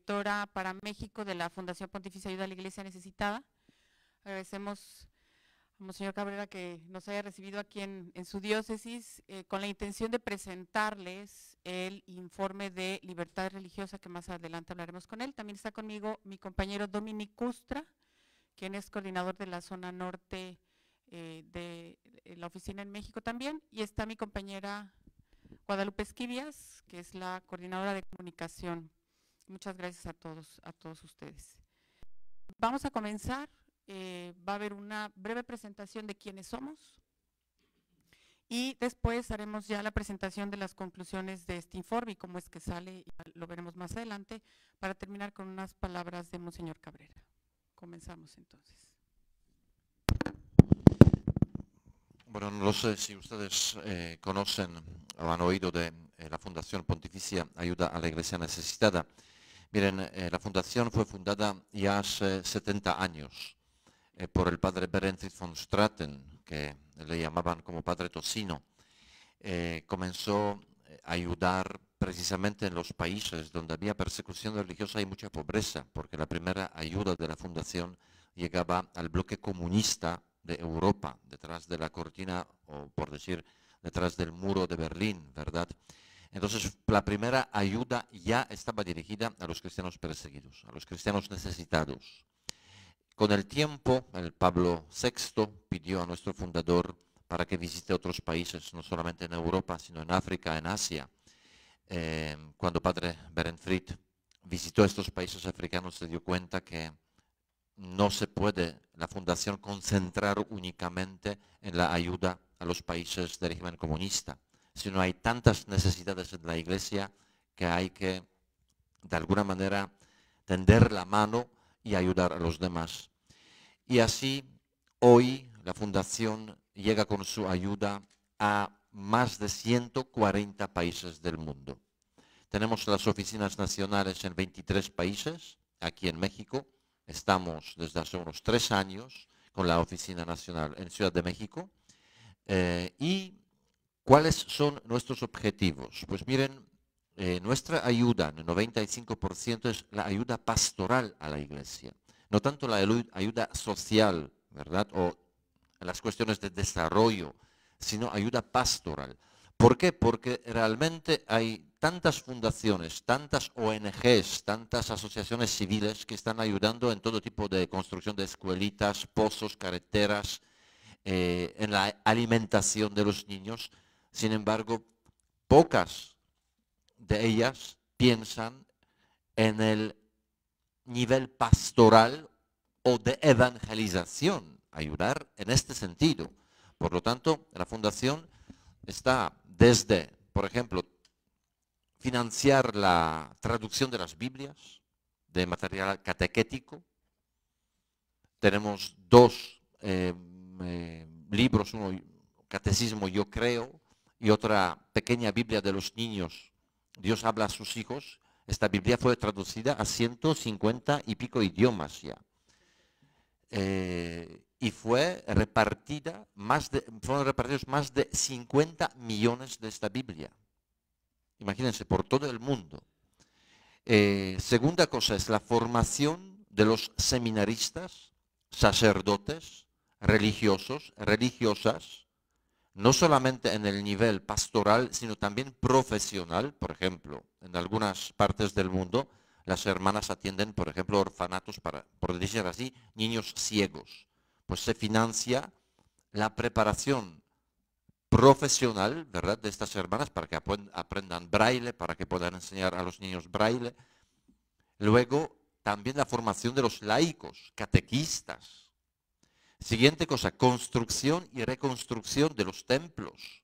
directora para México de la Fundación Pontificia Ayuda a la Iglesia Necesitada. Agradecemos a Monseñor Cabrera que nos haya recibido aquí en su diócesis con la intención de presentarles el informe de libertad religiosa, que más adelante hablaremos con él. También está conmigo mi compañero Dominic Custra, quien es coordinador de la zona norte de la oficina en México también, y está mi compañera Guadalupe Esquivias, que es la coordinadora de comunicación. Muchas gracias a todos ustedes. Vamos a comenzar. Va a haber una breve presentación de quiénes somos y después haremos ya la presentación de las conclusiones de este informe y cómo es que sale, lo veremos más adelante, para terminar con unas palabras de Monseñor Cabrera. Comenzamos entonces. Bueno, no sé si ustedes conocen o han oído de la Fundación Pontificia Ayuda a la Iglesia Necesitada. Miren, la fundación fue fundada ya hace 70 años por el padre Berenfried von Straten, que le llamaban como padre Tocino. Comenzó a ayudar precisamente en los países donde había persecución religiosa y mucha pobreza, porque la primera ayuda de la fundación llegaba al bloque comunista de Europa, detrás de la cortina, o por decir, detrás del muro de Berlín, ¿verdad? Entonces, la primera ayuda ya estaba dirigida a los cristianos perseguidos, a los cristianos necesitados. Con el tiempo, el Pablo VI pidió a nuestro fundador para que visite otros países, no solamente en Europa, sino en África, en Asia. Cuando padre Berenfried visitó estos países africanos, se dio cuenta que no se puede la fundación concentrar únicamente en la ayuda a los países de régimen comunista, sino hay tantas necesidades en la Iglesia que hay que, de alguna manera, tender la mano y ayudar a los demás. Y así, hoy, la Fundación llega con su ayuda a más de 140 países del mundo. Tenemos las oficinas nacionales en 23 países, aquí en México. Estamos desde hace unos 3 años con la oficina nacional en Ciudad de México. ¿Y cuáles son nuestros objetivos? Pues miren, nuestra ayuda, el 95%, es la ayuda pastoral a la Iglesia. No tanto la ayuda social, ¿verdad? O las cuestiones de desarrollo, sino ayuda pastoral. ¿Por qué? Porque realmente hay tantas fundaciones, tantas ONGs, tantas asociaciones civiles que están ayudando en todo tipo de construcción de escuelitas, pozos, carreteras, en la alimentación de los niños. Sin embargo, pocas de ellas piensan en el nivel pastoral o de evangelización, ayudar en este sentido. Por lo tanto, la Fundación está desde, por ejemplo, financiar la traducción de las Biblias, de material catequético. Tenemos 2 libros, uno Catecismo Yo Creo y otra pequeña Biblia de los niños, Dios habla a sus hijos. Esta Biblia fue traducida a 150 y pico idiomas ya. Y fueron repartidos más de 50 millones de esta Biblia. Imagínense, por todo el mundo. Segunda cosa es la formación de los seminaristas, sacerdotes, religiosos, religiosas, no solamente en el nivel pastoral, sino también profesional. Por ejemplo, en algunas partes del mundo, las hermanas atienden, por ejemplo, orfanatos para, por decir así, niños ciegos. Pues se financia la preparación profesional, ¿verdad?, de estas hermanas para que aprendan braille, para que puedan enseñar a los niños braille. Luego, también la formación de los laicos, catequistas. Siguiente cosa, construcción y reconstrucción de los templos,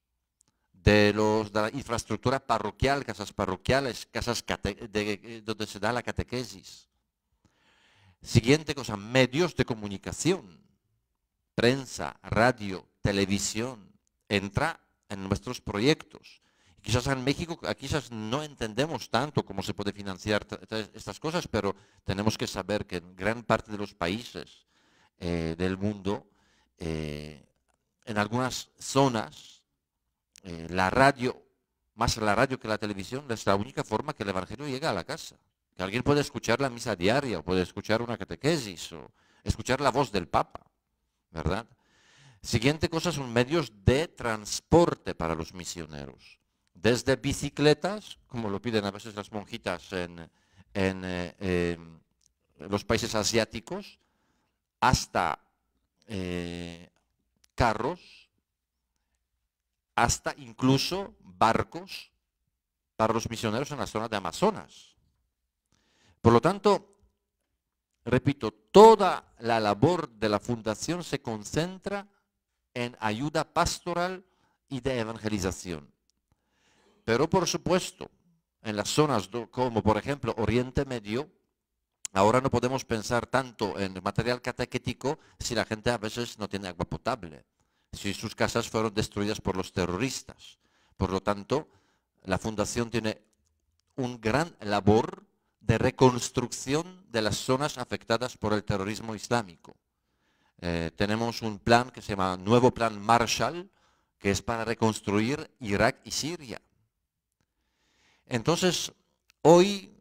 de la infraestructura parroquial, casas parroquiales, casas donde se da la catequesis. Siguiente cosa, medios de comunicación, prensa, radio, televisión, entra en nuestros proyectos. Quizás en México quizás no entendemos tanto cómo se puede financiar estas cosas, pero tenemos que saber que en gran parte de los países del mundo, en algunas zonas, la radio, más la radio que la televisión, es la única forma que el Evangelio llega a la casa. que alguien puede escuchar la misa diaria, o puede escuchar una catequesis, o escuchar la voz del Papa, ¿verdad? Siguiente cosa son medios de transporte para los misioneros. Desde bicicletas, como lo piden a veces las monjitas en los países asiáticos, hasta carros, hasta incluso barcos para los misioneros en la zona de Amazonas. Por lo tanto, repito, toda la labor de la fundación se concentra en ayuda pastoral y de evangelización. Pero por supuesto, en las zonas como por ejemplo Oriente Medio, ahora no podemos pensar tanto en material catequético si la gente a veces no tiene agua potable, si sus casas fueron destruidas por los terroristas. Por lo tanto, la fundación tiene un gran labor de reconstrucción de las zonas afectadas por el terrorismo islámico. Tenemos un plan que se llama Nuevo Plan Marshall, que es para reconstruir Irak y Siria. Entonces, hoy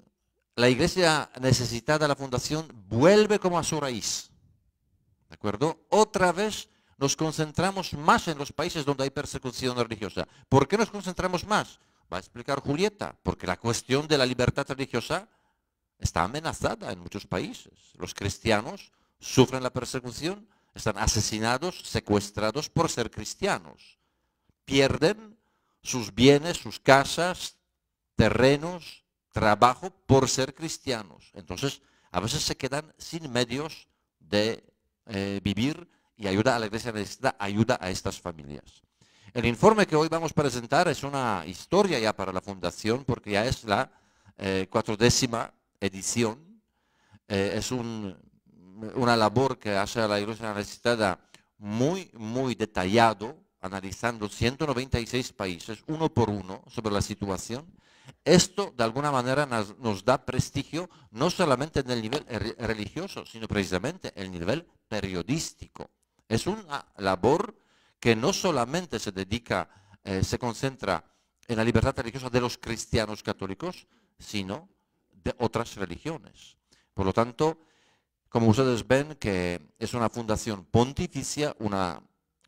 la iglesia necesitada de la fundación vuelve como a su raíz. ¿De acuerdo? Otra vez nos concentramos más en los países donde hay persecución religiosa. ¿Por qué nos concentramos más? Va a explicar Julieta, porque la cuestión de la libertad religiosa está amenazada en muchos países. Los cristianos sufren la persecución, están asesinados, secuestrados por ser cristianos. Pierden sus bienes, sus casas, terrenos, trabajo por ser cristianos. Entonces, a veces se quedan sin medios de vivir y ayuda a la iglesia necesita ayuda a estas familias. El informe que hoy vamos a presentar es una historia ya para la fundación porque ya es la 40ª edición. Es una labor que hace a la iglesia necesitada muy, muy detallado, analizando 196 países, uno por uno, sobre la situación. Esto, de alguna manera, nos da prestigio no solamente en el nivel religioso, sino precisamente en el nivel periodístico. Es una labor que no solamente se dedica, se concentra en la libertad religiosa de los cristianos católicos, sino de otras religiones. Por lo tanto, como ustedes ven, que es una fundación pontificia, una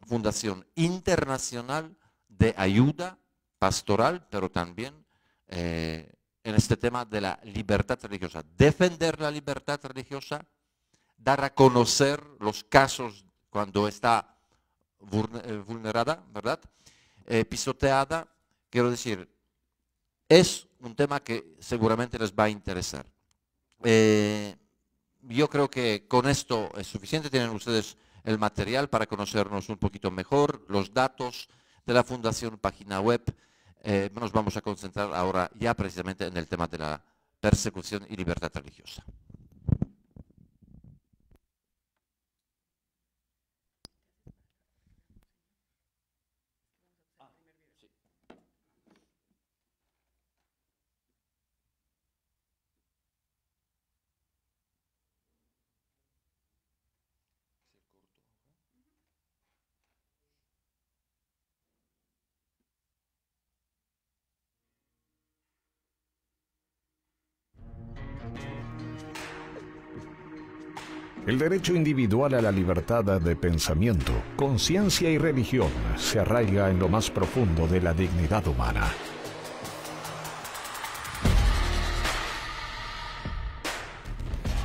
fundación internacional de ayuda pastoral, pero también en este tema de la libertad religiosa. Defender la libertad religiosa, dar a conocer los casos cuando está vulnerada, ¿verdad? Pisoteada, quiero decir, es un tema que seguramente les va a interesar. Yo creo que con esto es suficiente, tienen ustedes el material para conocernos un poquito mejor, los datos de la fundación, página web. Nos vamos a concentrar ahora ya precisamente en el tema de la persecución y libertad religiosa. El derecho individual a la libertad de pensamiento, conciencia y religión se arraiga en lo más profundo de la dignidad humana.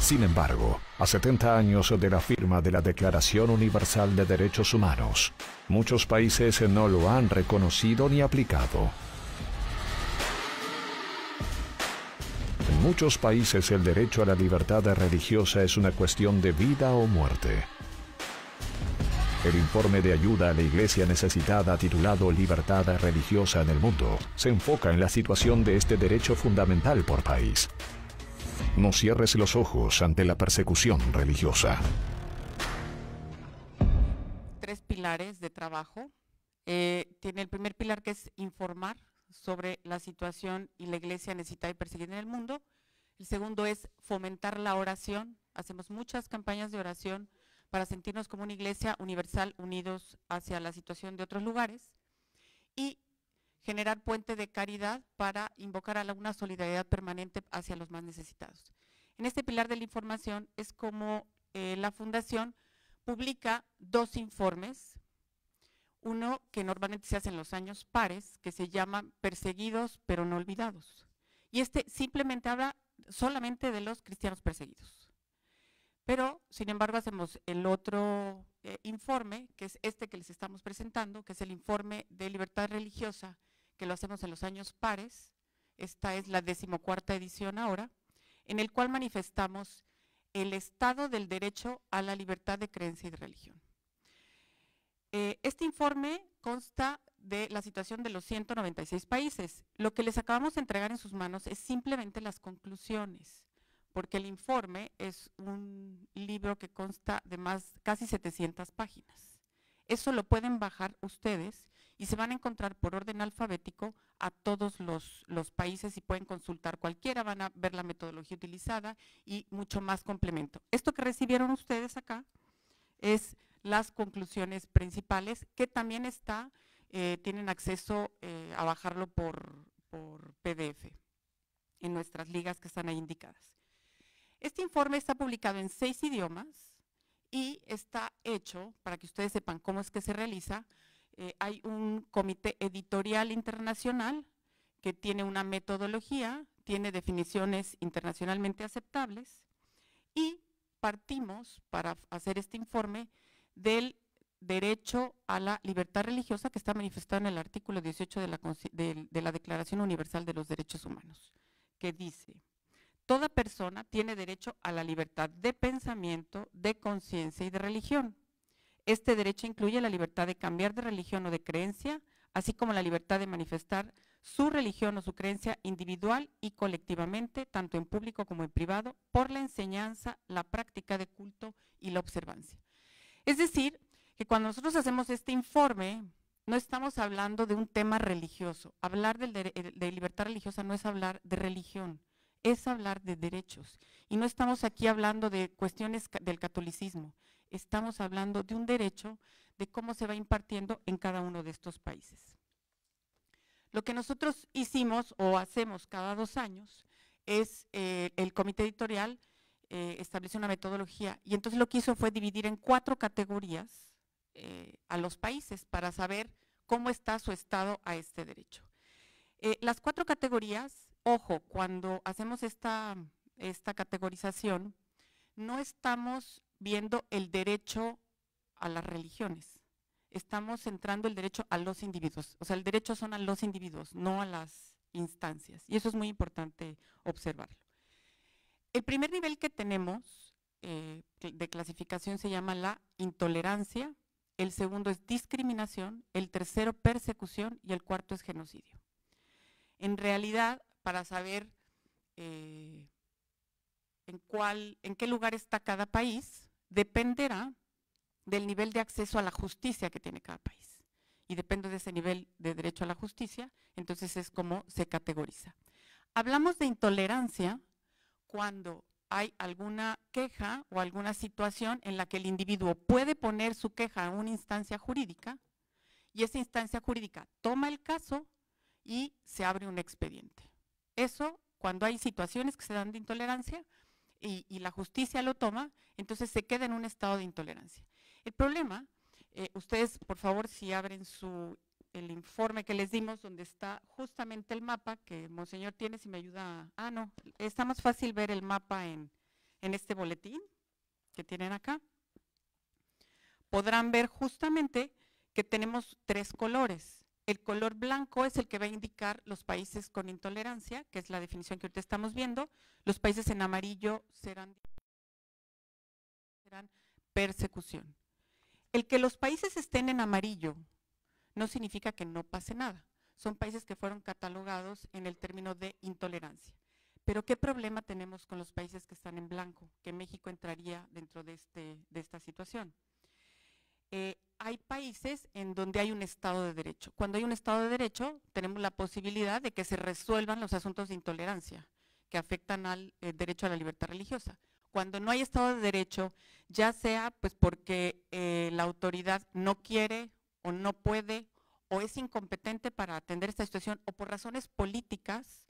Sin embargo, a 70 años de la firma de la Declaración Universal de Derechos Humanos, muchos países no lo han reconocido ni aplicado. En muchos países el derecho a la libertad religiosa es una cuestión de vida o muerte. El informe de ayuda a la Iglesia necesitada titulado Libertad religiosa en el mundo se enfoca en la situación de este derecho fundamental por país. No cierres los ojos ante la persecución religiosa. 3 pilares de trabajo. Tiene el primer pilar, que es informar sobre la situación y la iglesia necesitada y perseguida en el mundo. El segundo es fomentar la oración. Hacemos muchas campañas de oración para sentirnos como una iglesia universal unidos hacia la situación de otros lugares. Y generar puente de caridad para invocar a una solidaridad permanente hacia los más necesitados. En este pilar de la información es como la Fundación publica 2 informes, uno que normalmente se hace en los años pares, que se llama Perseguidos pero no olvidados. Y este simplemente habla solamente de los cristianos perseguidos. Pero, sin embargo, hacemos el otro informe, que es este que les estamos presentando, que es el informe de libertad religiosa, que lo hacemos en los años pares. Esta es la 14ª edición ahora, en el cual manifestamos el estado del derecho a la libertad de creencia y de religión. Este informe consta de la situación de los 196 países. Lo que les acabamos de entregar en sus manos es simplemente las conclusiones, porque el informe es un libro que consta de casi 700 páginas. Eso lo pueden bajar ustedes y se van a encontrar por orden alfabético a todos los países y pueden consultar cualquiera, van a ver la metodología utilizada y mucho más complemento. Esto que recibieron ustedes acá es las conclusiones principales, que también tienen acceso a bajarlo por PDF en nuestras ligas que están ahí indicadas. Este informe está publicado en 6 idiomas y está hecho, para que ustedes sepan cómo es que se realiza, hay un comité editorial internacional que tiene una metodología, tiene definiciones internacionalmente aceptables y partimos para hacer este informe del derecho a la libertad religiosa que está manifestado en el artículo 18 de la Declaración Universal de los Derechos Humanos, que dice: toda persona tiene derecho a la libertad de pensamiento, de conciencia y de religión. Este derecho incluye la libertad de cambiar de religión o de creencia, así como la libertad de manifestar su religión o su creencia individual y colectivamente, tanto en público como en privado, por la enseñanza, la práctica de culto y la observancia. Es decir, que cuando nosotros hacemos este informe, no estamos hablando de un tema religioso. Hablar de libertad religiosa no es hablar de religión, es hablar de derechos. Y no estamos aquí hablando de cuestiones del catolicismo, estamos hablando de un derecho de cómo se va impartiendo en cada uno de estos países. Lo que nosotros hicimos o hacemos cada 2 años es el comité editorial estableció una metodología y entonces lo que hizo fue dividir en 4 categorías a los países para saber cómo está su estado a este derecho. Las 4 categorías, ojo, cuando hacemos esta categorización, no estamos viendo el derecho a las religiones, estamos centrando el derecho a los individuos, o sea, el derecho son a los individuos, no a las instancias, y eso es muy importante observarlo. El primer nivel que tenemos de clasificación se llama la intolerancia, el segundo es discriminación, el tercero persecución y el cuarto es genocidio. En realidad, para saber en qué lugar está cada país, dependerá del nivel de acceso a la justicia que tiene cada país. Y depende de ese nivel de derecho a la justicia, entonces es como se categoriza. Hablamos de intolerancia cuando hay alguna queja o alguna situación en la que el individuo puede poner su queja a una instancia jurídica y esa instancia jurídica toma el caso y se abre un expediente. Eso, cuando hay situaciones que se dan de intolerancia y la justicia lo toma, entonces se queda en un estado de intolerancia. El problema, ustedes por favor si abren el informe que les dimos donde está justamente el mapa que Monseñor tiene, si me ayuda. No, está más fácil ver el mapa en este boletín que tienen acá. Podrán ver justamente que tenemos 3 colores. El color blanco es el que va a indicar los países con intolerancia, que es la definición que ahorita estamos viendo. Los países en amarillo serán persecución. El que los países estén en amarillo no significa que no pase nada. Son países que fueron catalogados en el término de intolerancia. Pero ¿qué problema tenemos con los países que están en blanco? Que México entraría dentro de esta situación. Hay países en donde hay un Estado de Derecho. Cuando hay un Estado de Derecho, tenemos la posibilidad de que se resuelvan los asuntos de intolerancia que afectan al derecho a la libertad religiosa. Cuando no hay Estado de Derecho, ya sea pues porque la autoridad no quiere o no puede o es incompetente para atender esta situación o por razones políticas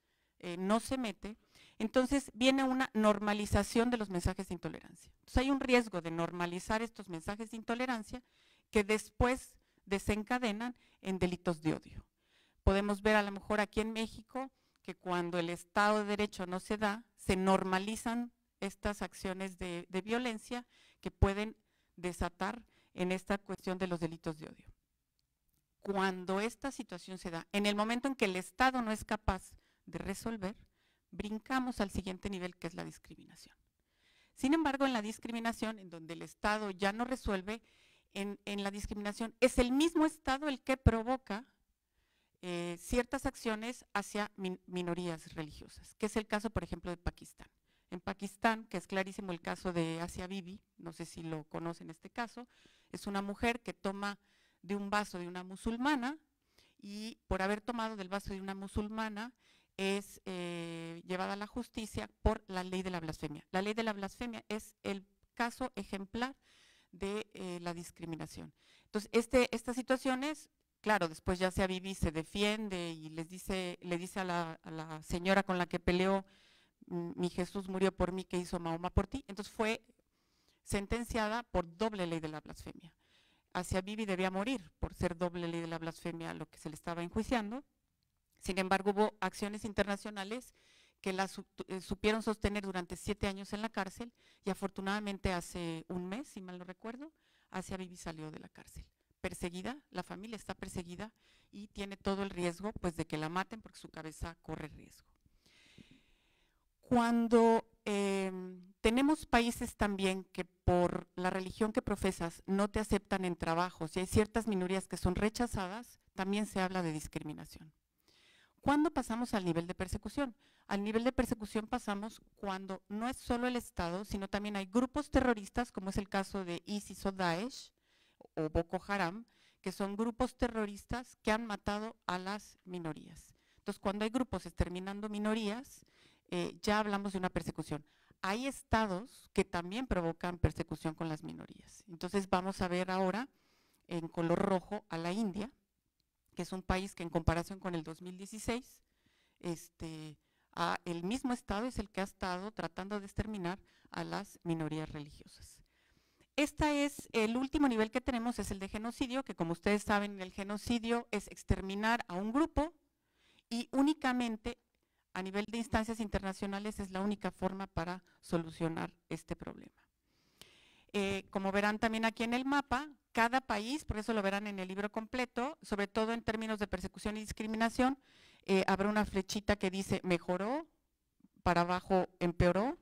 no se mete, entonces viene una normalización de los mensajes de intolerancia. Entonces hay un riesgo de normalizar estos mensajes de intolerancia que después desencadenan en delitos de odio. Podemos ver a lo mejor aquí en México que cuando el Estado de Derecho no se da, se normalizan estas acciones de violencia que pueden desatar en esta cuestión de los delitos de odio. Cuando esta situación se da, en el momento en que el Estado no es capaz de resolver, brincamos al siguiente nivel, que es la discriminación. Sin embargo, en la discriminación, en donde el Estado ya no resuelve, en la discriminación es el mismo Estado el que provoca ciertas acciones hacia minorías religiosas, que es el caso, por ejemplo, de Pakistán. En Pakistán, que es clarísimo el caso de Asia Bibi, no sé si lo conocen este caso, es una mujer que toma de un vaso de una musulmana y por haber tomado del vaso de una musulmana es llevada a la justicia por la ley de la blasfemia. La ley de la blasfemia es el caso ejemplar de la discriminación. Entonces, estas situaciones, claro, después ya Asia Bibi se defiende y le dice a la señora con la que peleó, mi Jesús murió por mí, que hizo Mahoma por ti. Entonces fue sentenciada por doble ley de la blasfemia. Asia Bibi debía morir por ser doble ley de la blasfemia lo que se le estaba enjuiciando. Sin embargo, hubo acciones internacionales que la supieron sostener durante 7 años en la cárcel y afortunadamente hace un mes, si mal no recuerdo, Asia Bibi salió de la cárcel. Perseguida, la familia está perseguida y tiene todo el riesgo pues, de que la maten porque su cabeza corre riesgo. Cuando tenemos países también que por la religión que profesas no te aceptan en trabajos y hay ciertas minorías que son rechazadas, también se habla de discriminación. ¿Cuándo pasamos al nivel de persecución? Al nivel de persecución pasamos cuando no es solo el Estado, sino también hay grupos terroristas, como es el caso de ISIS o Daesh o Boko Haram, que son grupos terroristas que han matado a las minorías. Entonces, cuando hay grupos exterminando minorías, ya hablamos de una persecución. Hay estados que también provocan persecución con las minorías. Entonces vamos a ver ahora en color rojo a la India, que es un país que en comparación con el 2016, el mismo estado es el que ha estado tratando de exterminar a las minorías religiosas. El último nivel que tenemos es el de genocidio, que como ustedes saben, el genocidio es exterminar a un grupo y únicamente a nivel de instancias internacionales es la única forma para solucionar este problema. Como verán también aquí en el mapa, cada país, por eso lo verán en el libro completo, sobre todo en términos de persecución y discriminación, habrá una flechita que dice mejoró, para abajo empeoró,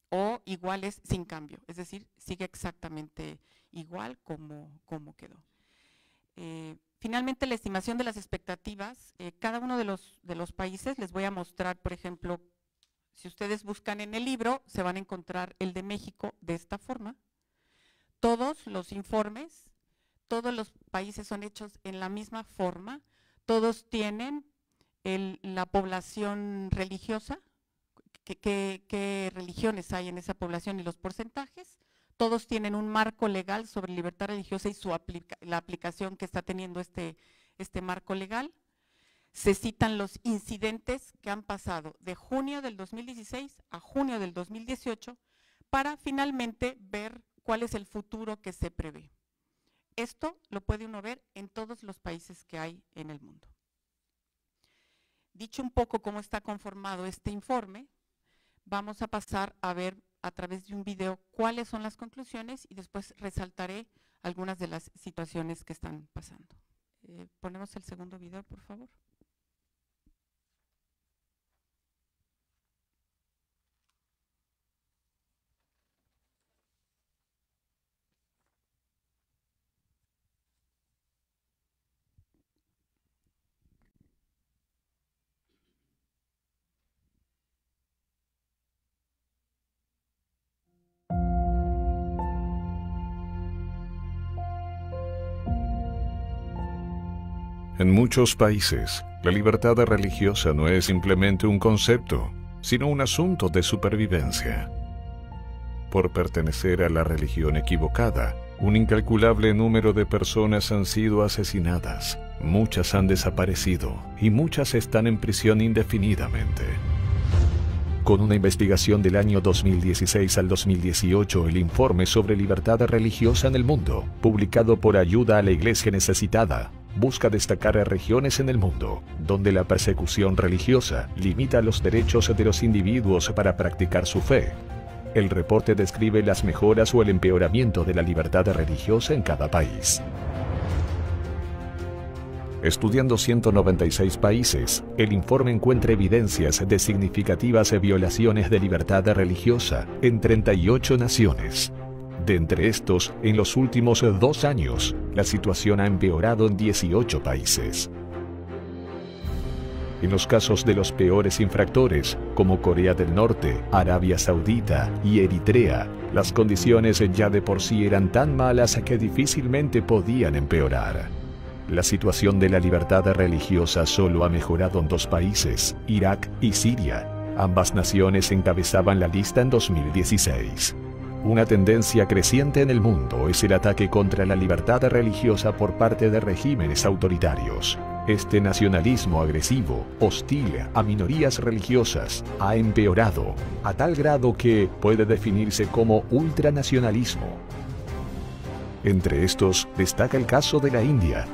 o igual es sin cambio, es decir, sigue exactamente igual como quedó. Finalmente, la estimación de las expectativas, cada uno de los países, les voy a mostrar, por ejemplo, si ustedes buscan en el libro, se van a encontrar el de México de esta forma. Todos los informes, todos los países son hechos en la misma forma, todos tienen la población religiosa, qué religiones hay en esa población y los porcentajes. Todos tienen un marco legal sobre libertad religiosa y la aplicación que está teniendo este marco legal. Se citan los incidentes que han pasado de junio del 2016 a junio del 2018 para finalmente ver cuál es el futuro que se prevé. Esto lo puede uno ver en todos los países que hay en el mundo. Dicho un poco cómo está conformado este informe, vamos a pasar a ver a través de un video cuáles son las conclusiones y después resaltaré algunas de las situaciones que están pasando. Ponemos el segundo video, por favor. En muchos países, la libertad religiosa no es simplemente un concepto, sino un asunto de supervivencia. Por pertenecer a la religión equivocada, Un incalculable número de personas han sido asesinadas, muchas han desaparecido y muchas están en prisión indefinidamente. Con una investigación del año 2016 al 2018, el informe sobre libertad religiosa en el mundo, publicado por Ayuda a la Iglesia Necesitada, busca destacar regiones en el mundo donde la persecución religiosa limita los derechos de los individuos para practicar su fe. El reporte describe las mejoras o el empeoramiento de la libertad religiosa en cada país. Estudiando 196 países, el informe encuentra evidencias de significativas violaciones de libertad religiosa en 38 naciones. De entre estos, en los últimos 2 años, la situación ha empeorado en 18 países. En los casos de los peores infractores, como Corea del Norte, Arabia Saudita y Eritrea, las condiciones ya de por sí eran tan malas que difícilmente podían empeorar. La situación de la libertad religiosa solo ha mejorado en 2 países, Irak y Siria. Ambas naciones encabezaban la lista en 2016. Una tendencia creciente en el mundo es el ataque contra la libertad religiosa por parte de regímenes autoritarios. Este nacionalismo agresivo, hostil a minorías religiosas, ha empeorado a tal grado que puede definirse como ultranacionalismo. Entre estos, destaca el caso de la India.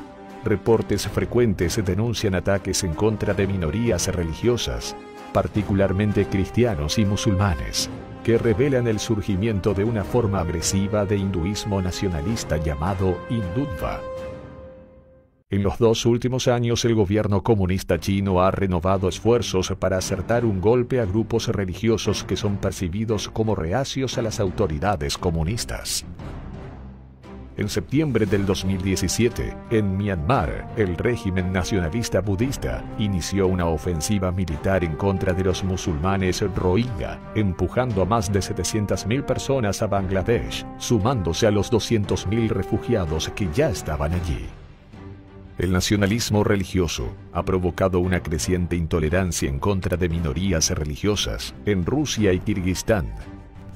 Reportes frecuentes denuncian ataques en contra de minorías religiosas, particularmente cristianos y musulmanes, que revelan el surgimiento de una forma agresiva de hinduismo nacionalista llamado Hindutva. En los 2 últimos años, el gobierno comunista chino ha renovado esfuerzos para acertar un golpe a grupos religiosos que son percibidos como reacios a las autoridades comunistas. En septiembre del 2017, en Myanmar, el régimen nacionalista budista inició una ofensiva militar en contra de los musulmanes Rohingya, empujando a más de 700.000 personas a Bangladesh, sumándose a los 200.000 refugiados que ya estaban allí. El nacionalismo religioso ha provocado una creciente intolerancia en contra de minorías religiosas en Rusia y Kirguistán,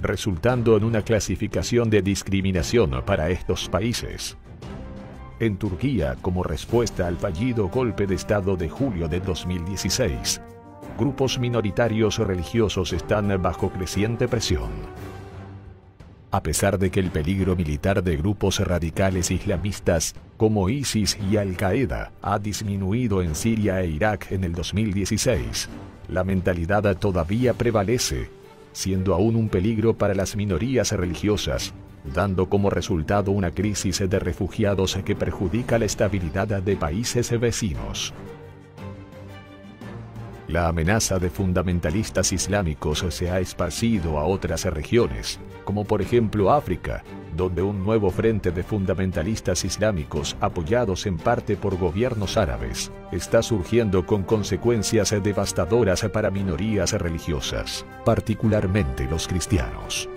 resultando en una clasificación de discriminación para estos países. En Turquía, como respuesta al fallido golpe de Estado de julio de 2016, grupos minoritarios religiosos están bajo creciente presión. A pesar de que el peligro militar de grupos radicales islamistas como ISIS y Al-Qaeda ha disminuido en Siria e Irak en el 2016, la mentalidad todavía prevalece, siendo aún un peligro para las minorías religiosas, dando como resultado una crisis de refugiados que perjudica la estabilidad de países vecinos. La amenaza de fundamentalistas islámicos se ha esparcido a otras regiones, como por ejemplo África, donde un nuevo frente de fundamentalistas islámicos, apoyados en parte por gobiernos árabes, está surgiendo con consecuencias devastadoras para minorías religiosas, particularmente los cristianos.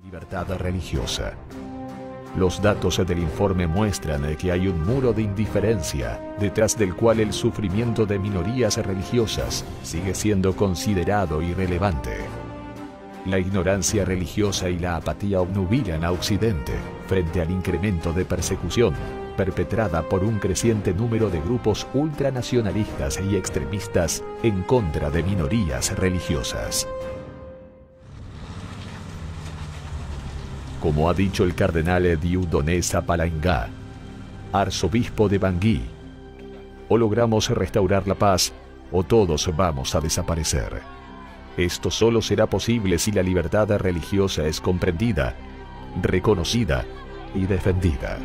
Libertad religiosa. Los datos del informe muestran que hay un muro de indiferencia detrás del cual el sufrimiento de minorías religiosas sigue siendo considerado irrelevante. La ignorancia religiosa y la apatía obnubilan a Occidente frente al incremento de persecución perpetrada por un creciente número de grupos ultranacionalistas y extremistas en contra de minorías religiosas. Como ha dicho el cardenal Dieudonné Zapalainga, arzobispo de Bangui, o logramos restaurar la paz, o todos vamos a desaparecer. Esto solo será posible si la libertad religiosa es comprendida, reconocida y defendida.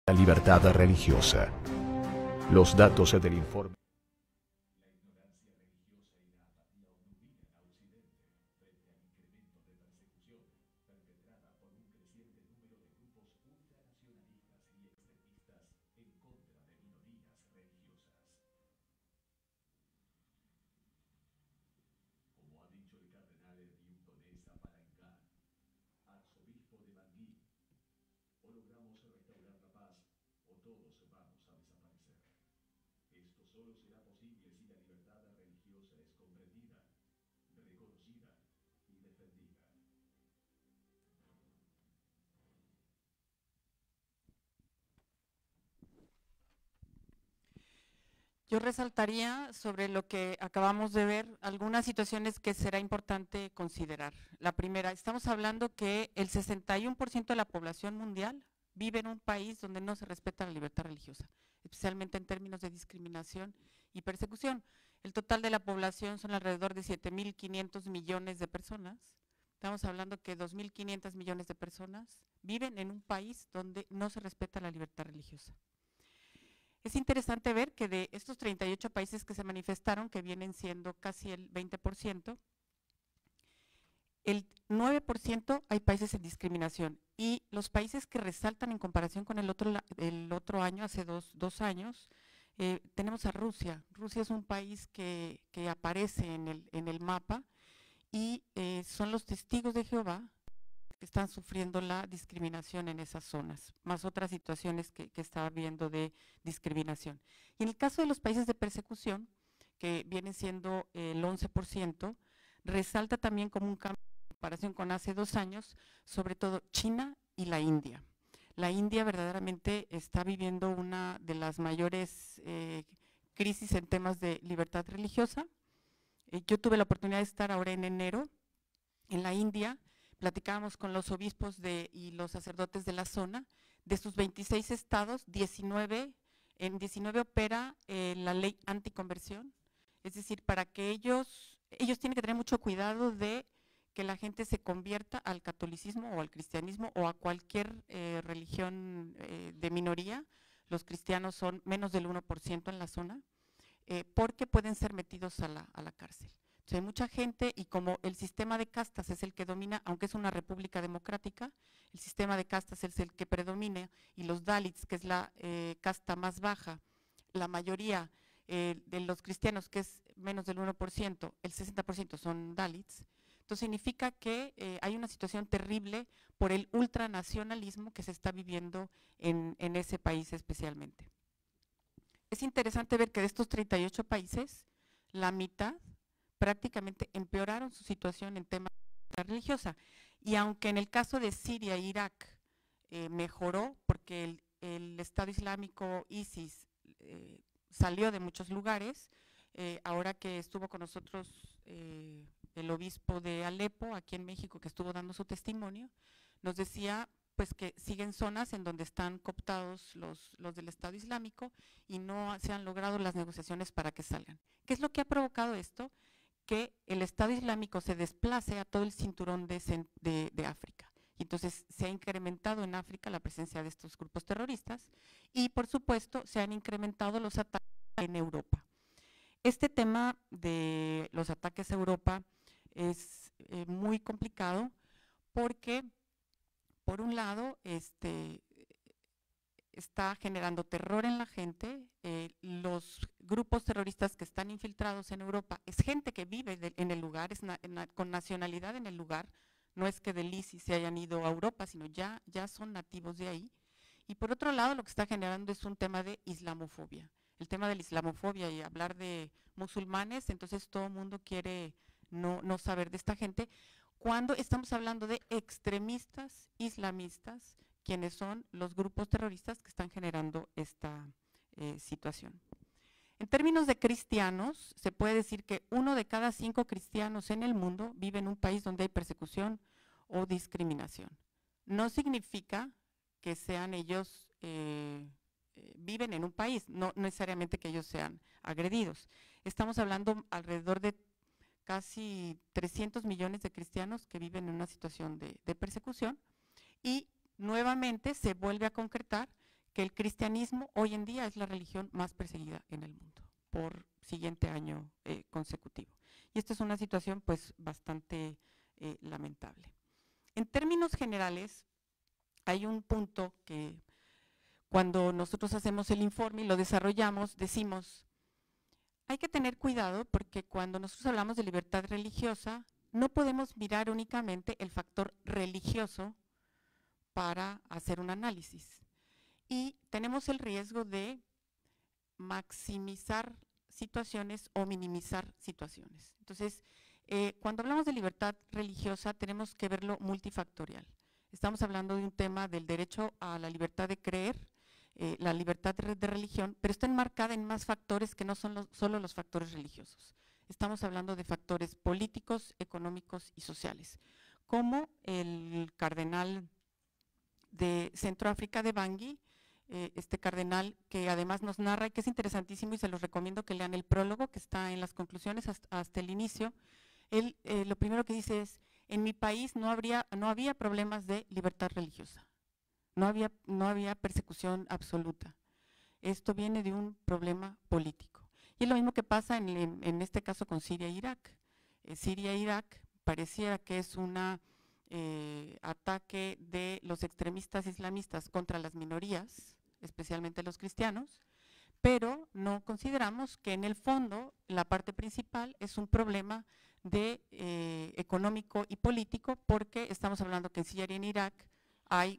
La libertad religiosa. Los datos del informe. Yo resaltaría sobre lo que acabamos de ver algunas situaciones que será importante considerar. La primera, estamos hablando que el 61% de la población mundial vive en un país donde no se respeta la libertad religiosa, especialmente en términos de discriminación y persecución. El total de la población son alrededor de 7.500 millones de personas. Estamos hablando que 2.500 millones de personas viven en un país donde no se respeta la libertad religiosa. Es interesante ver que de estos 38 países que se manifestaron, que vienen siendo casi el 20%, el 9% hay países en discriminación, y los países que resaltan en comparación con el otro año, hace dos años, tenemos a Rusia. Rusia es un país que aparece en el mapa, y son los testigos de Jehová que están sufriendo la discriminación en esas zonas, más otras situaciones que estaba viendo de discriminación. Y en el caso de los países de persecución, que viene siendo el 11%, resalta también como un cambio en comparación con hace 2 años, sobre todo China y la India. La India verdaderamente está viviendo una de las mayores crisis en temas de libertad religiosa. Yo tuve la oportunidad de estar ahora en enero en la India. Platicábamos con los obispos y los sacerdotes de la zona. De sus 26 estados, en 19 opera la ley anticonversión. Es decir, para que ellos tienen que tener mucho cuidado de que la gente se convierta al catolicismo o al cristianismo o a cualquier religión de minoría. Los cristianos son menos del 1% en la zona, porque pueden ser metidos a la cárcel. Hay mucha gente, y como el sistema de castas es el que domina, aunque es una república democrática, el sistema de castas es el que predomina, y los Dalits, que es la casta más baja, la mayoría de los cristianos, que es menos del 1%, el 60% son Dalits. Entonces significa que hay una situación terrible por el ultranacionalismo que se está viviendo en ese país especialmente. Es interesante ver que de estos 38 países, la mitad prácticamente empeoraron su situación en temas de religiosa. Y aunque en el caso de Siria e Irak mejoró, porque el Estado Islámico ISIS salió de muchos lugares, ahora que estuvo con nosotros el obispo de Alepo, aquí en México, que estuvo dando su testimonio, nos decía pues que siguen zonas en donde están cooptados los del Estado Islámico y no se han logrado las negociaciones para que salgan. ¿Qué es lo que ha provocado esto? Que el Estado Islámico se desplace a todo el cinturón de África. Y entonces se ha incrementado en África la presencia de estos grupos terroristas, y por supuesto se han incrementado los ataques en Europa. Este tema de los ataques a Europa es muy complicado porque, por un lado, está generando terror en la gente. Los grupos terroristas que están infiltrados en Europa es gente que vive en el lugar, con nacionalidad en el lugar. No es que del ISIS se hayan ido a Europa, sino ya son nativos de ahí. Y por otro lado, lo que está generando es un tema de islamofobia. El tema de la islamofobia y hablar de musulmanes, entonces todo el mundo quiere no saber de esta gente, cuando estamos hablando de extremistas islamistas, quienes son los grupos terroristas que están generando esta situación. En términos de cristianos, se puede decir que 1 de cada 5 cristianos en el mundo vive en un país donde hay persecución o discriminación. No significa que sean ellos, viven en un país, no necesariamente que ellos sean agredidos. Estamos hablando alrededor de casi 300 millones de cristianos que viven en una situación de persecución, y nuevamente se vuelve a concretar que el cristianismo hoy en día es la religión más perseguida en el mundo por siguiente año consecutivo. Y esta es una situación pues bastante lamentable. En términos generales, hay un punto que cuando nosotros hacemos el informe y lo desarrollamos, decimos, hay que tener cuidado porque cuando nosotros hablamos de libertad religiosa, no podemos mirar únicamente el factor religioso para hacer un análisis. Y tenemos el riesgo de maximizar situaciones o minimizar situaciones. Entonces, cuando hablamos de libertad religiosa, tenemos que verlo multifactorial. Estamos hablando de un tema del derecho a la libertad de creer, la libertad de religión, pero está enmarcada en más factores que no son solo los factores religiosos. Estamos hablando de factores políticos, económicos y sociales, como el cardenal de Centroáfrica de Bangui, este cardenal que además nos narra y que es interesantísimo y se los recomiendo que lean el prólogo que está en las conclusiones hasta el inicio. Él lo primero que dice es, en mi país no había problemas de libertad religiosa, no había persecución absoluta. Esto viene de un problema político. Y es lo mismo que pasa en este caso con Siria e Irak. Siria e Irak pareciera que es un ataque de los extremistas islamistas contra las minorías, especialmente los cristianos, pero no consideramos que en el fondo la parte principal es un problema económico y político, porque estamos hablando que en Siria y en Irak hay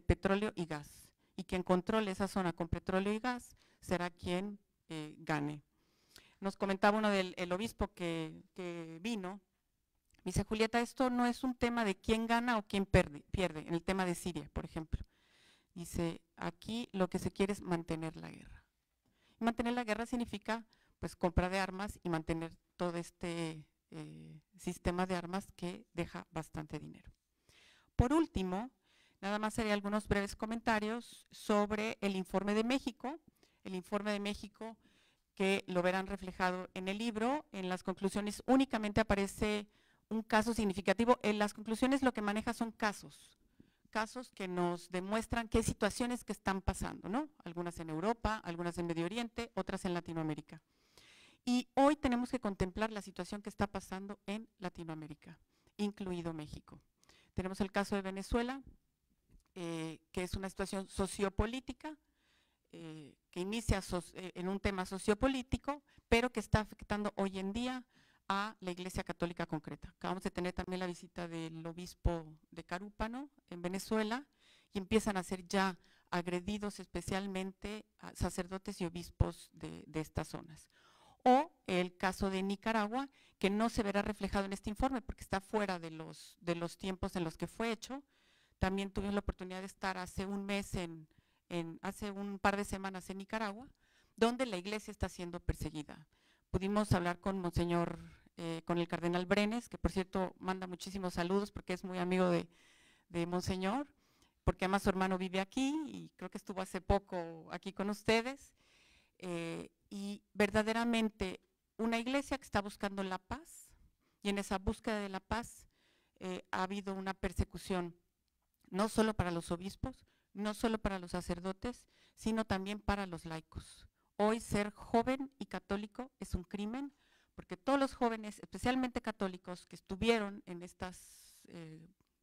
petróleo y gas, y quien controle esa zona con petróleo y gas será quien gane. Nos comentaba el obispo que vino, dice, Julieta, esto no es un tema de quién gana o quién pierde, en el tema de Siria, por ejemplo. Dice, aquí lo que se quiere es mantener la guerra. Y mantener la guerra significa pues compra de armas y mantener todo este sistema de armas que deja bastante dinero. Por último, nada más haré algunos breves comentarios sobre el informe de México. El informe de México, que lo verán reflejado en el libro, en las conclusiones únicamente aparece un caso significativo. En las conclusiones lo que maneja son casos que nos demuestran qué situaciones que están pasando, ¿no? Algunas en Europa, algunas en Medio Oriente, otras en Latinoamérica. Y hoy tenemos que contemplar la situación que está pasando en Latinoamérica, incluido México. Tenemos el caso de Venezuela, que es una situación sociopolítica, que inicia en un tema sociopolítico, pero que está afectando hoy en día a la Iglesia Católica concreta. Acabamos de tener también la visita del obispo de Carúpano en Venezuela y empiezan a ser ya agredidos especialmente a sacerdotes y obispos de estas zonas. O el caso de Nicaragua, que no se verá reflejado en este informe porque está fuera de los tiempos en los que fue hecho. También tuvimos la oportunidad de estar hace un mes, hace un par de semanas en Nicaragua, donde la iglesia está siendo perseguida. Pudimos hablar con Monseñor, con el cardenal Brenes, que por cierto manda muchísimos saludos porque es muy amigo de Monseñor, porque además su hermano vive aquí y creo que estuvo hace poco aquí con ustedes. Y verdaderamente una iglesia que está buscando la paz, y en esa búsqueda de la paz ha habido una persecución, no solo para los obispos, no solo para los sacerdotes, sino también para los laicos. Hoy ser joven y católico es un crimen, porque todos los jóvenes, especialmente católicos, que estuvieron en estas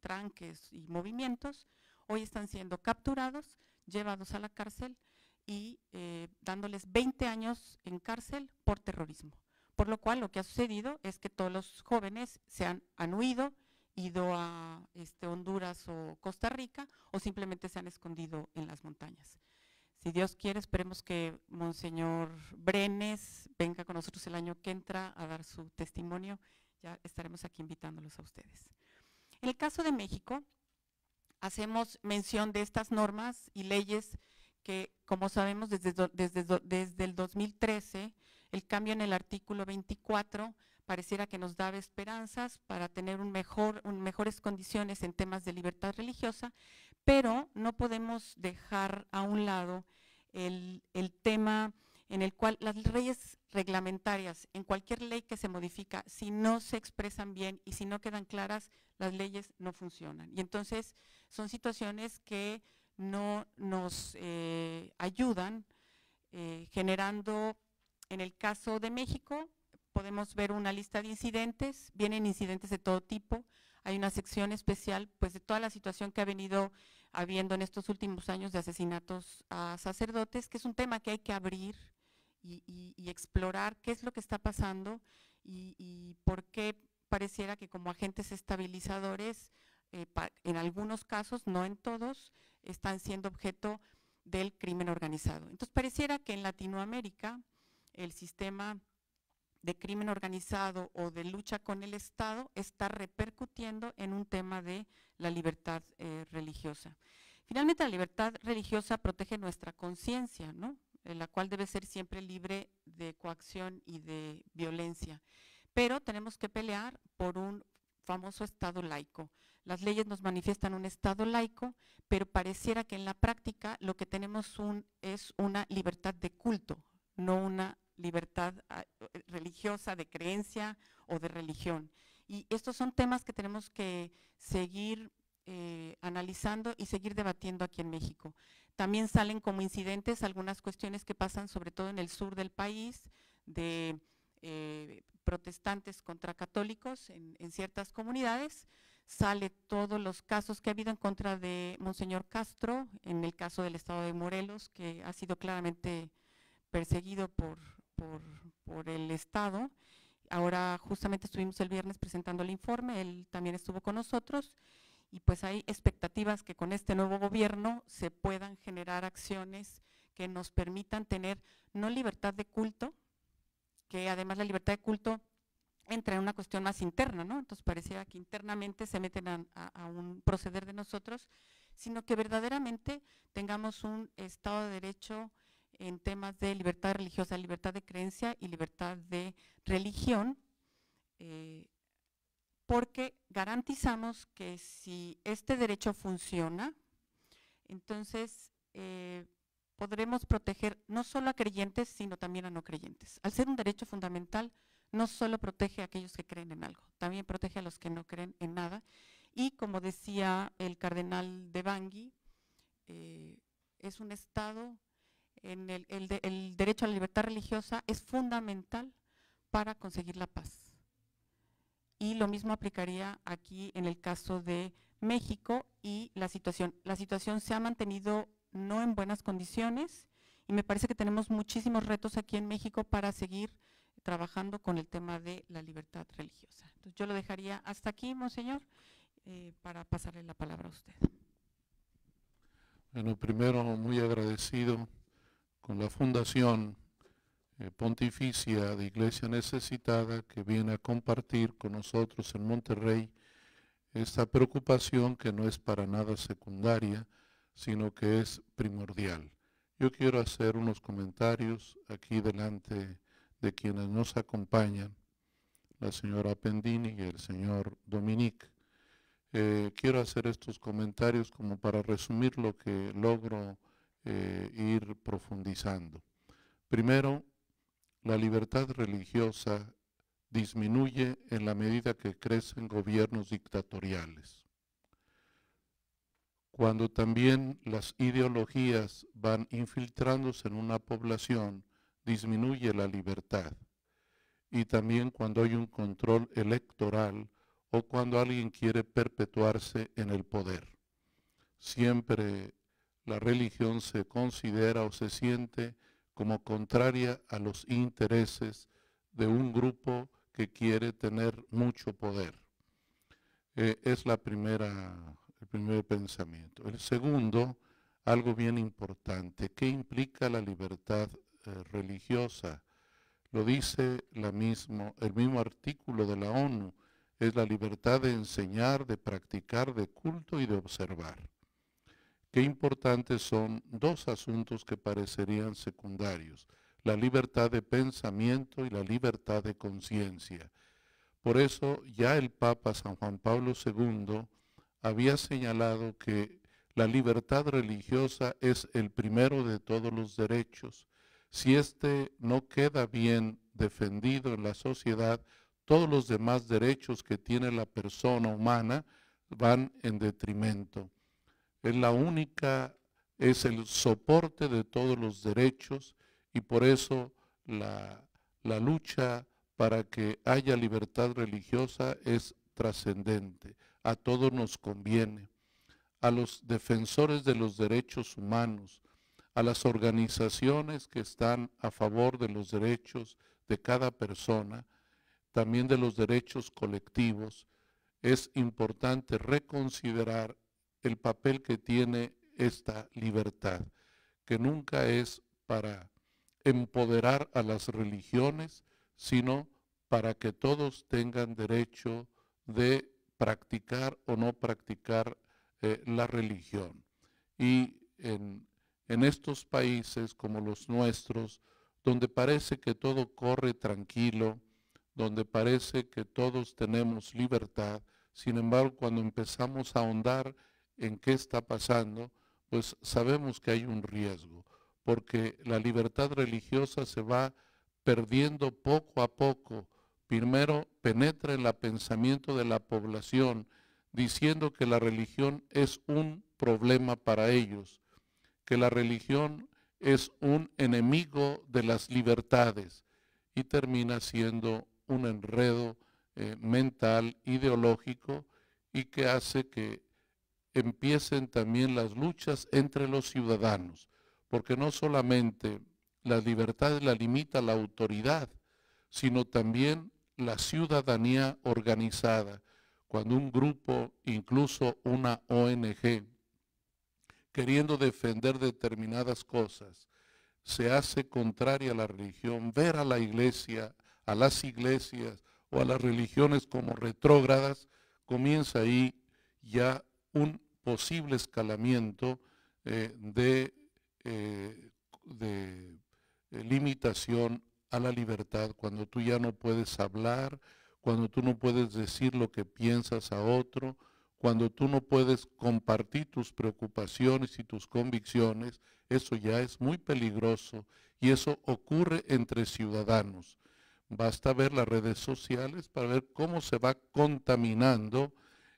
tranques y movimientos, hoy están siendo capturados, llevados a la cárcel y dándoles 20 años en cárcel por terrorismo. Por lo cual lo que ha sucedido es que todos los jóvenes han huido, ido a Honduras o Costa Rica, o simplemente se han escondido en las montañas. Si Dios quiere, esperemos que Monseñor Brenes venga con nosotros el año que entra a dar su testimonio. Ya estaremos aquí invitándolos a ustedes. En el caso de México, hacemos mención de estas normas y leyes que, como sabemos, desde el 2013, el cambio en el artículo 24 pareciera que nos daba esperanzas para tener mejores condiciones en temas de libertad religiosa, pero no podemos dejar a un lado el tema en el cual las leyes reglamentarias, en cualquier ley que se modifica, si no se expresan bien y si no quedan claras, las leyes no funcionan. Y entonces son situaciones que no nos ayudan, generando, en el caso de México, podemos ver una lista de incidentes, vienen incidentes de todo tipo, hay una sección especial pues de toda la situación que ha venido habiendo en estos últimos años de asesinatos a sacerdotes, que es un tema que hay que abrir y explorar qué es lo que está pasando y por qué pareciera que como agentes estabilizadores, en algunos casos, no en todos, están siendo objeto del crimen organizado. Entonces pareciera que en Latinoamérica el sistema de crimen organizado o de lucha con el Estado está repercutiendo en un tema de la libertad religiosa. Finalmente, la libertad religiosa protege nuestra conciencia, ¿no? La cual debe ser siempre libre de coacción y de violencia. Pero tenemos que pelear por un famoso Estado laico. Las leyes nos manifiestan un Estado laico, pero pareciera que en la práctica lo que tenemos es una libertad de culto, no una libertad religiosa, de creencia o de religión. Y estos son temas que tenemos que seguir analizando y seguir debatiendo aquí en México. También salen como incidentes algunas cuestiones que pasan sobre todo en el sur del país, de protestantes contra católicos en ciertas comunidades. Sale todos los casos que ha habido en contra de Monseñor Castro, en el caso del estado de Morelos, que ha sido claramente perseguido por el Estado. Ahora justamente estuvimos el viernes presentando el informe, él también estuvo con nosotros, y pues hay expectativas que con este nuevo gobierno se puedan generar acciones que nos permitan tener no libertad de culto, que además la libertad de culto entra en una cuestión más interna, ¿no? Entonces pareciera que internamente se meten a un proceder de nosotros, sino que verdaderamente tengamos un Estado de Derecho en temas de libertad religiosa, libertad de creencia y libertad de religión, porque garantizamos que si este derecho funciona, entonces podremos proteger no solo a creyentes, sino también a no creyentes. Al ser un derecho fundamental, no solo protege a aquellos que creen en algo, también protege a los que no creen en nada. Y como decía el cardenal de Bangui, es un Estado en el derecho a la libertad religiosa es fundamental para conseguir la paz. Y lo mismo aplicaría aquí en el caso de México y la situación. La situación se ha mantenido no en buenas condiciones y me parece que tenemos muchísimos retos aquí en México para seguir trabajando con el tema de la libertad religiosa. Entonces yo lo dejaría hasta aquí, monseñor, para pasarle la palabra a usted. Bueno, primero muy agradecido con la Fundación Pontificia de Iglesia Necesitada, que viene a compartir con nosotros en Monterrey esta preocupación que no es para nada secundaria, sino que es primordial. Yo quiero hacer unos comentarios aquí delante de quienes nos acompañan, la señora Pendini y el señor Dominique. Quiero hacer estos comentarios como para resumir lo que logro ir profundizando. Primero, la libertad religiosa disminuye en la medida que crecen gobiernos dictatoriales. Cuando también las ideologías van infiltrándose en una población, disminuye la libertad. Y también cuando hay un control electoral o cuando alguien quiere perpetuarse en el poder. Siempre la religión se considera o se siente como contraria a los intereses de un grupo que quiere tener mucho poder. Es el primer pensamiento. El segundo, algo bien importante, ¿qué implica la libertad religiosa? Lo dice el mismo artículo de la ONU, es la libertad de enseñar, de practicar, de culto y de observar. Qué importantes son dos asuntos que parecerían secundarios, la libertad de pensamiento y la libertad de conciencia. Por eso ya el Papa San Juan Pablo II había señalado que la libertad religiosa es el primero de todos los derechos. Si éste no queda bien defendido en la sociedad, todos los demás derechos que tiene la persona humana van en detrimento. Es la única es el soporte de todos los derechos y por eso la lucha para que haya libertad religiosa es trascendente. A todos nos conviene. A los defensores de los derechos humanos, a las organizaciones que están a favor de los derechos de cada persona, también de los derechos colectivos, es importante reconsiderar el papel que tiene esta libertad, que nunca es para empoderar a las religiones, sino para que todos tengan derecho de practicar o no practicar la religión. Y en estos países como los nuestros, donde parece que todo corre tranquilo, donde parece que todos tenemos libertad, sin embargo, cuando empezamos a ahondar en qué está pasando, pues sabemos que hay un riesgo, porque la libertad religiosa se va perdiendo poco a poco. Primero penetra en el pensamiento de la población, diciendo que la religión es un problema para ellos, que la religión es un enemigo de las libertades y termina siendo un enredo mental, ideológico, y que hace que empiecen también las luchas entre los ciudadanos, porque no solamente la libertad la limita la autoridad, sino también la ciudadanía organizada. Cuando un grupo, incluso una ONG, queriendo defender determinadas cosas, se hace contraria a la religión, ver a la iglesia, a las iglesias o a las religiones como retrógradas, comienza ahí ya un posible escalamiento de limitación a la libertad, cuando tú ya no puedes hablar, cuando tú no puedes decir lo que piensas a otro, cuando tú no puedes compartir tus preocupaciones y tus convicciones. Eso ya es muy peligroso y eso ocurre entre ciudadanos. Basta ver las redes sociales para ver cómo se va contaminando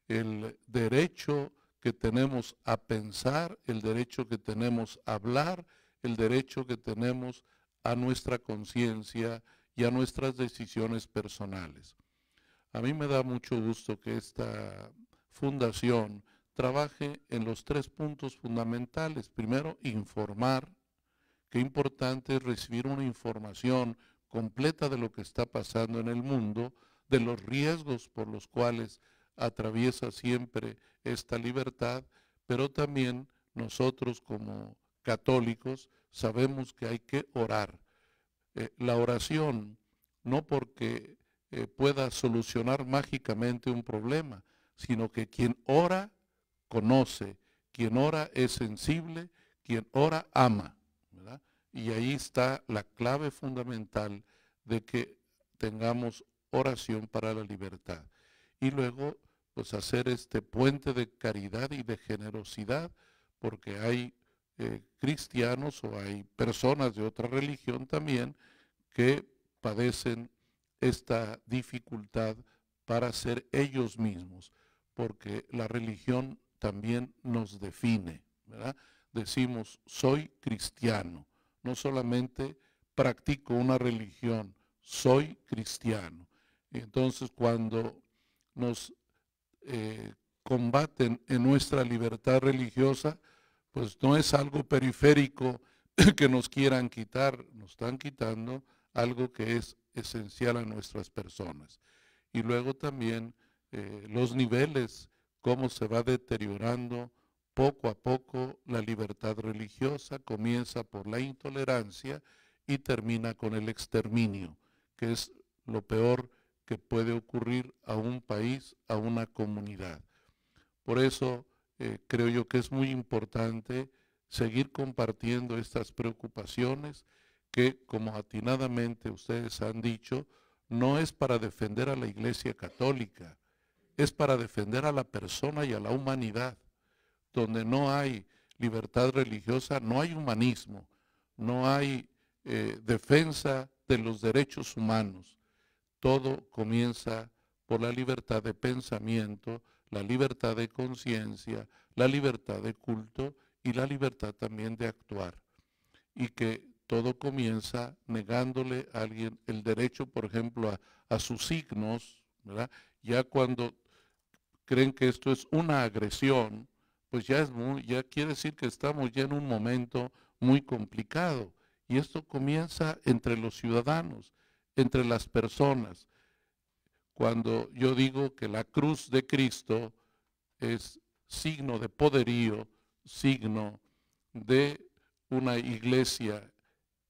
el derecho que tenemos a pensar, el derecho que tenemos a hablar, el derecho que tenemos a nuestra conciencia y a nuestras decisiones personales. A mí me da mucho gusto que esta fundación trabaje en los 3 puntos fundamentales. Primero, informar. Qué importante es recibir una información completa de lo que está pasando en el mundo, de los riesgos por los cuales atraviesa siempre esta libertad, pero también nosotros como católicos sabemos que hay que orar. La oración no porque pueda solucionar mágicamente un problema, sino que quien ora conoce, quien ora es sensible, quien ora ama, ¿verdad? Y ahí está la clave fundamental de que tengamos oración para la libertad. Y luego, pues hacer este puente de caridad y de generosidad, porque hay cristianos o hay personas de otra religión también que padecen esta dificultad para ser ellos mismos, porque la religión también nos define, ¿verdad? Decimos, soy cristiano, no solamente practico una religión, soy cristiano. Entonces, cuando nos combaten en nuestra libertad religiosa, pues no es algo periférico que nos quieran quitar, nos están quitando algo que es esencial a nuestras personas. Y luego también los niveles, cómo se va deteriorando poco a poco la libertad religiosa, comienza por la intolerancia y termina con el exterminio, que es lo peor que puede ocurrir a un país, a una comunidad. Por eso creo yo que es muy importante seguir compartiendo estas preocupaciones que, como atinadamente ustedes han dicho, no es para defender a la Iglesia Católica, es para defender a la persona y a la humanidad. Donde no hay libertad religiosa, no hay humanismo, no hay defensa de los derechos humanos. Todo comienza por la libertad de pensamiento, la libertad de conciencia, la libertad de culto y la libertad también de actuar. Y que todo comienza negándole a alguien el derecho, por ejemplo, a sus signos, ¿verdad? Ya cuando creen que esto es una agresión, pues ya quiere decir que estamos ya en un momento muy complicado. Y esto comienza entre los ciudadanos, entre las personas. Cuando yo digo que la cruz de Cristo es signo de poderío, signo de una iglesia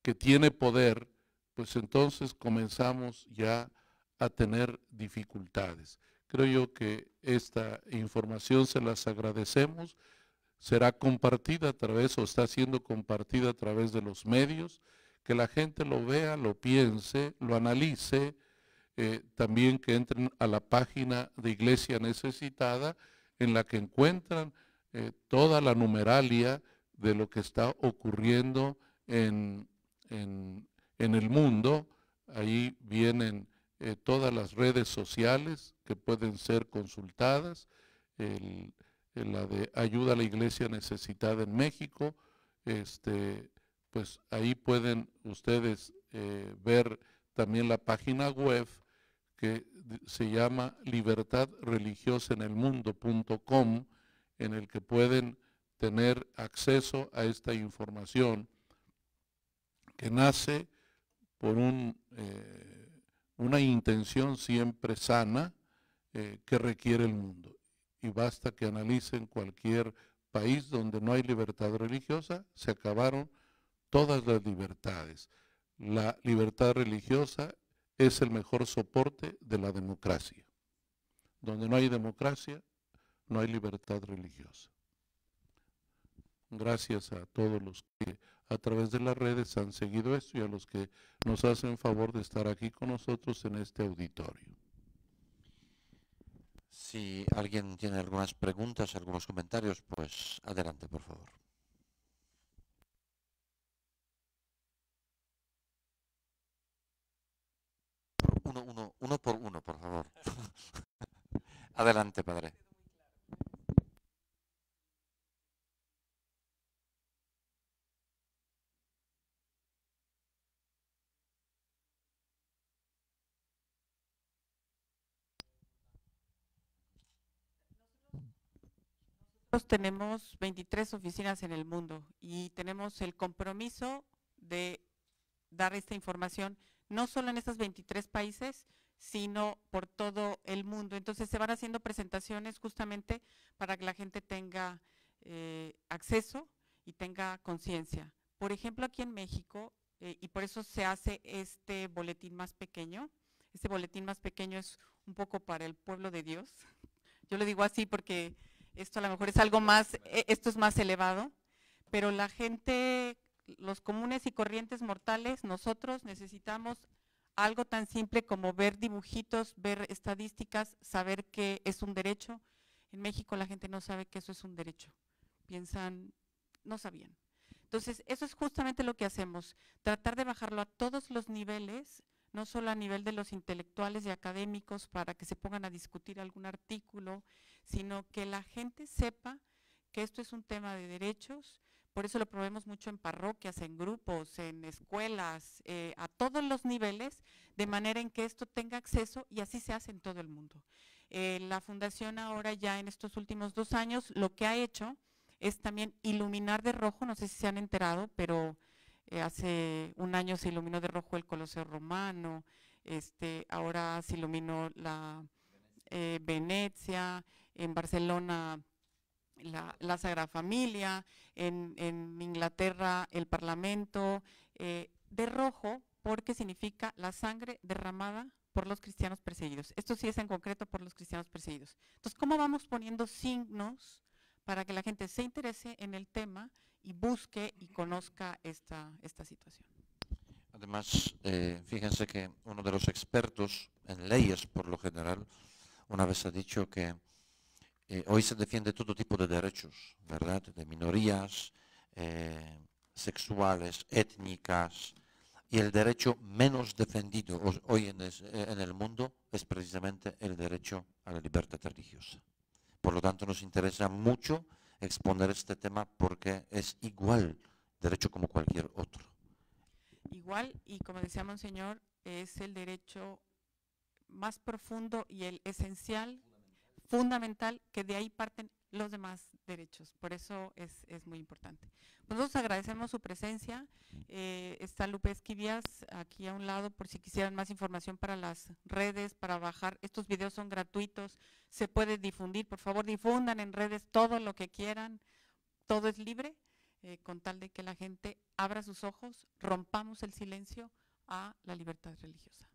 que tiene poder, pues entonces comenzamos ya a tener dificultades. Creo yo que esta información se las agradecemos, será compartida a través o está siendo compartida a través de los medios, que la gente lo vea, lo piense, lo analice, también que entren a la página de Iglesia Necesitada en la que encuentran toda la numeralia de lo que está ocurriendo en el mundo. Ahí vienen todas las redes sociales que pueden ser consultadas, la de Ayuda a la Iglesia Necesitada en México, pues ahí pueden ustedes ver también la página web que se llama libertadreligiosaenelmundo.com, en el que pueden tener acceso a esta información que nace por una intención siempre sana que requiere el mundo. Y basta que analicen cualquier país donde no hay libertad religiosa, se acabaron todas las libertades. La libertad religiosa es el mejor soporte de la democracia. Donde no hay democracia, no hay libertad religiosa. Gracias a todos los que a través de las redes han seguido esto y a los que nos hacen favor de estar aquí con nosotros en este auditorio. Si alguien tiene algunas preguntas, algunos comentarios, pues adelante, por favor. Uno por uno, por favor. Adelante, padre. Nosotros tenemos 23 oficinas en el mundo y tenemos el compromiso de dar esta información no solo en estos 23 países, sino por todo el mundo. Entonces se van haciendo presentaciones justamente para que la gente tenga acceso y tenga conciencia. Por ejemplo, aquí en México, y por eso se hace este boletín más pequeño. Este boletín más pequeño es un poco para el pueblo de Dios. Yo lo digo así porque esto a lo mejor es algo más, esto es más elevado, pero la gente, los comunes y corrientes mortales, nosotros necesitamos algo tan simple como ver dibujitos, ver estadísticas, saber que es un derecho. En México la gente no sabe que eso es un derecho. Piensan, no sabían. Entonces, eso es justamente lo que hacemos, tratar de bajarlo a todos los niveles, no solo a nivel de los intelectuales y académicos para que se pongan a discutir algún artículo, sino que la gente sepa que esto es un tema de derechos. Por eso lo promovemos mucho en parroquias, en grupos, en escuelas, a todos los niveles, de manera en que esto tenga acceso y así se hace en todo el mundo. La Fundación ahora ya en estos últimos 2 años lo que ha hecho es también iluminar de rojo, no sé si se han enterado, pero hace 1 año se iluminó de rojo el Coliseo Romano, ahora se iluminó la Venecia, en Barcelona la Sagrada Familia, en Inglaterra el Parlamento, de rojo porque significa la sangre derramada por los cristianos perseguidos. Esto sí es en concreto por los cristianos perseguidos. Entonces, ¿cómo vamos poniendo signos para que la gente se interese en el tema y busque y conozca esta situación? Además, fíjense que uno de los expertos en leyes, por lo general, una vez ha dicho que hoy se defiende todo tipo de derechos, ¿verdad? De minorías, sexuales, étnicas, y el derecho menos defendido hoy en el mundo es precisamente el derecho a la libertad religiosa. Por lo tanto, nos interesa mucho exponer este tema porque es igual derecho como cualquier otro. Igual, y como decía Monseñor, es el derecho más profundo y el esencial, fundamental, que de ahí parten los demás derechos. Por eso es muy importante. Nosotros agradecemos su presencia. Está Lupe Esquivias aquí a un lado por si quisieran más información para las redes, para bajar. Estos videos son gratuitos, se puede difundir. Por favor, difundan en redes todo lo que quieran. Todo es libre, con tal de que la gente abra sus ojos, rompamos el silencio a la libertad religiosa.